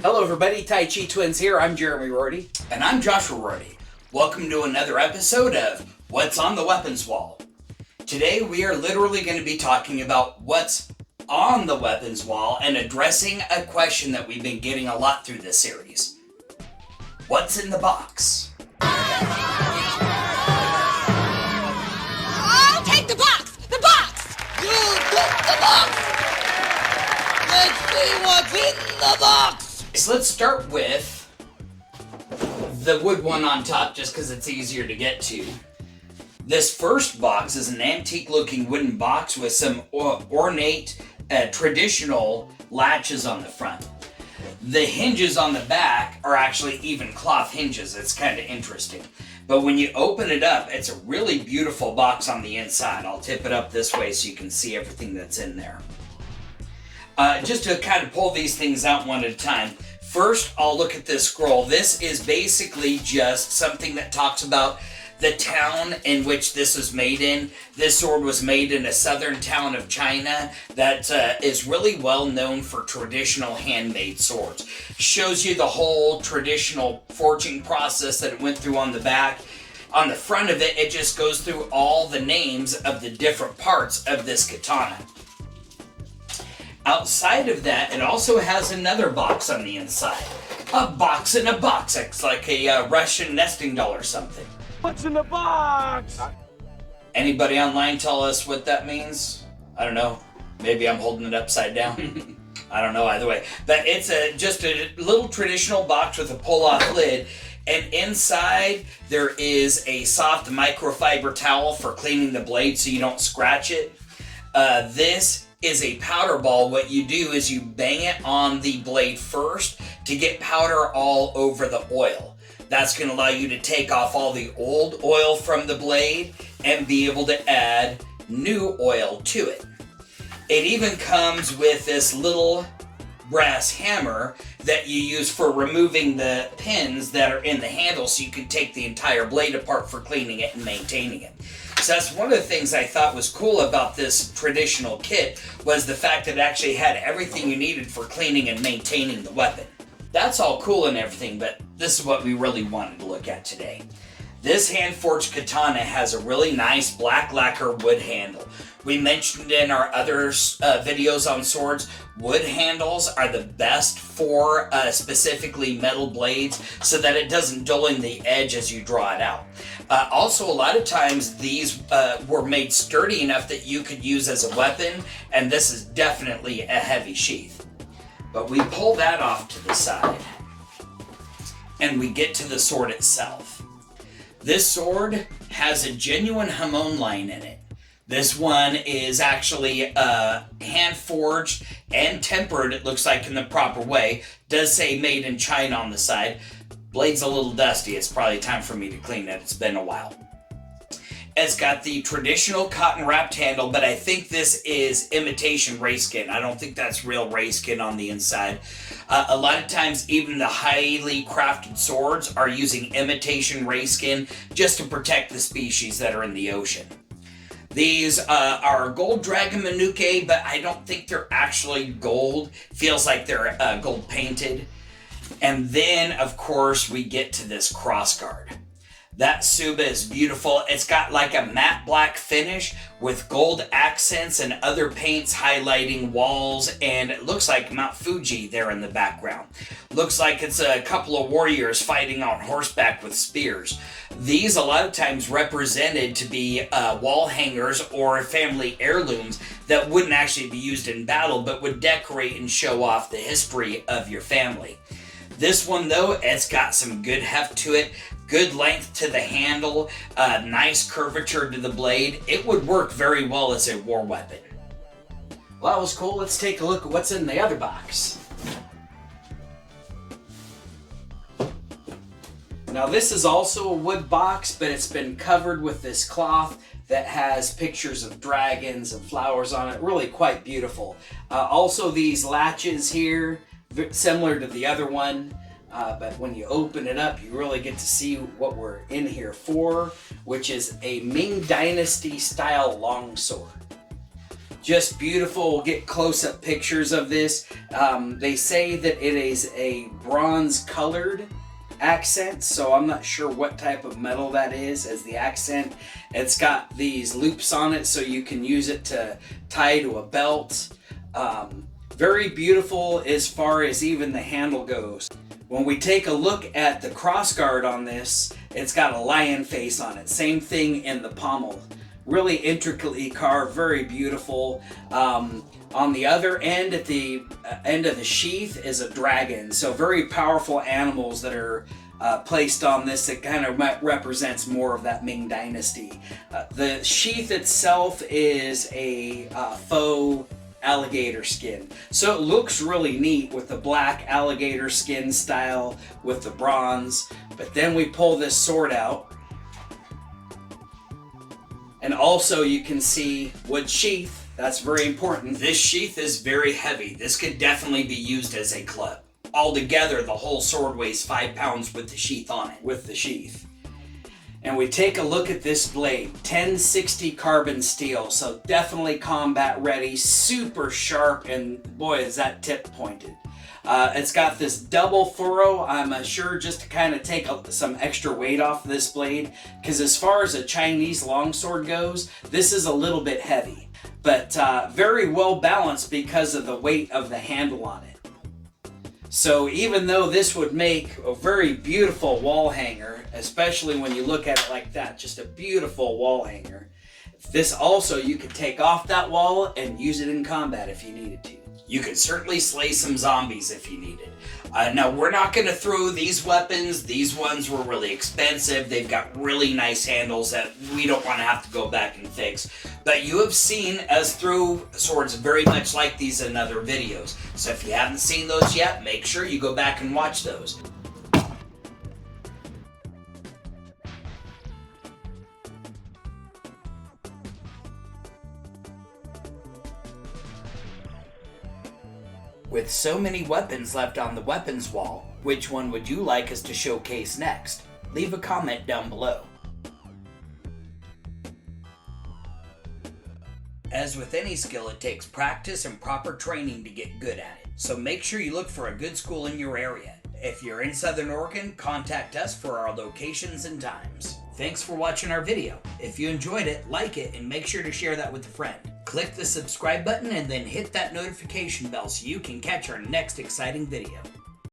Hello everybody, Tai Chi Twins here. I'm Jeremy Rorty. And I'm Joshua Rorty. Welcome to another episode of What's on the Weapons Wall. Today we are literally going to be talking about what's on the weapons wall and addressing a question that we've been getting a lot through this series. What's in the box? I'll take the box! The box! You take the box! Let's see what's in the box! So let's start with the wood one on top just because it's easier to get to. This first box is an antique looking wooden box with some ornate traditional latches on the front. The hinges on the back are actually even cloth hinges. It's kind of interesting. But when you open it up, it's a really beautiful box on the inside. I'll tip it up this way so you can see everything that's in there. Just to kind of pull these things out one at a time. First, I'll look at this scroll. This is basically just something that talks about the town in which this was made in. This sword was made in a southern town of China that is really well known for traditional handmade swords. Shows you the whole traditional forging process that it went through on the back. On the front of it, it just goes through all the names of the different parts of this katana. Outside of that, it also has another box on the inside. A box in a box. It's like a Russian nesting doll or something. What's in the box? Anybody online tell us what that means? I don't know. Maybe I'm holding it upside down. I don't know either way. But it's just a little traditional box with a pull-off lid. And inside there is a soft microfiber towel for cleaning the blade so you don't scratch it. This is a powder ball. What you do is you bang it on the blade first to get powder all over the oil. That's going to allow you to take off all the old oil from the blade and be able to add new oil to it. It even comes with this little brass hammer that you use for removing the pins that are in the handle so you can take the entire blade apart for cleaning it and maintaining it. So that's one of the things I thought was cool about this traditional kit was the fact that it actually had everything you needed for cleaning and maintaining the weapon. That's all cool and everything, but this is what we really wanted to look at today. This hand-forged katana has a really nice black lacquer wood handle. We mentioned in our other videos on swords, wood handles are the best for specifically metal blades so that it doesn't dull in the edge as you draw it out. Also, a lot of times these were made sturdy enough that you could use as a weapon, and this is definitely a heavy sheath. But we pull that off to the side, and we get to the sword itself. This sword has a genuine hamon line in it. This one is actually hand-forged and tempered, it looks like, in the proper way. Does say made in China on the side. Blade's a little dusty. It's probably time for me to clean it. It's been a while. It's got the traditional cotton wrapped handle, but I think this is imitation ray skin. I don't think that's real ray skin on the inside. A lot of times, even the highly crafted swords are using imitation ray skin just to protect the species that are in the ocean. These are gold dragon manuke, but I don't think they're actually gold. Feels like they're gold painted. And then, of course, we get to this crossguard. That Suba is beautiful. It's got like a matte black finish with gold accents and other paints highlighting walls, and it looks like Mount Fuji there in the background. Looks like it's a couple of warriors fighting on horseback with spears. These a lot of times represented to be wall hangers or family heirlooms that wouldn't actually be used in battle but would decorate and show off the history of your family. This one though, it's got some good heft to it. Good length to the handle, nice curvature to the blade. It would work very well as a war weapon. Well, that was cool. Let's take a look at what's in the other box. Now this is also a wood box, but it's been covered with this cloth that has pictures of dragons and flowers on it. Really quite beautiful. Also these latches here, similar to the other one. But when you open it up, you really get to see what we're in here for, which is a Ming Dynasty style longsword. Just beautiful. We'll get close-up pictures of this. They say that it is a bronze-colored accent, so I'm not sure what type of metal that is as the accent. It's got these loops on it so you can use it to tie to a belt. Very beautiful as far as even the handle goes. When we take a look at the crossguard on this, it's got a lion face on it. Same thing in the pommel. Really intricately carved, very beautiful. On the other end, at the end of the sheath, is a dragon. So very powerful animals that are placed on this. It kind of represents more of that Ming Dynasty. The sheath itself is a faux alligator skin. So it looks really neat with the black alligator skin style with the bronze. But then we pull this sword out. And also you can see wood sheath. That's very important. This sheath is very heavy. This could definitely be used as a club. Altogether, the whole sword weighs 5 pounds with the sheath on it. With the sheath. And we take a look at this blade. 1060 carbon steel, so definitely combat ready, super sharp, and boy is that tip pointed. It's got this double furrow, I'm sure, just to kind of take some extra weight off this blade, because as far as a Chinese longsword goes, this is a little bit heavy, but very well balanced because of the weight of the handle on it. So even though this would make a very beautiful wall hanger, especially when you look at it like that, just a beautiful wall hanger, this also, you could take off that wall and use it in combat if you needed to. You could certainly slay some zombies if you needed. Now, we're not going to throw these weapons. These ones were really expensive. They've got really nice handles that we don't want to have to go back and fix. But you have seen us throw swords very much like these in other videos. So if you haven't seen those yet, make sure you go back and watch those. With so many weapons left on the weapons wall, which one would you like us to showcase next? Leave a comment down below. As with any skill, it takes practice and proper training to get good at it. So make sure you look for a good school in your area. If you're in Southern Oregon, contact us for our locations and times. Thanks for watching our video. If you enjoyed it, like it, and make sure to share that with a friend. Click the subscribe button and then hit that notification bell so you can catch our next exciting video.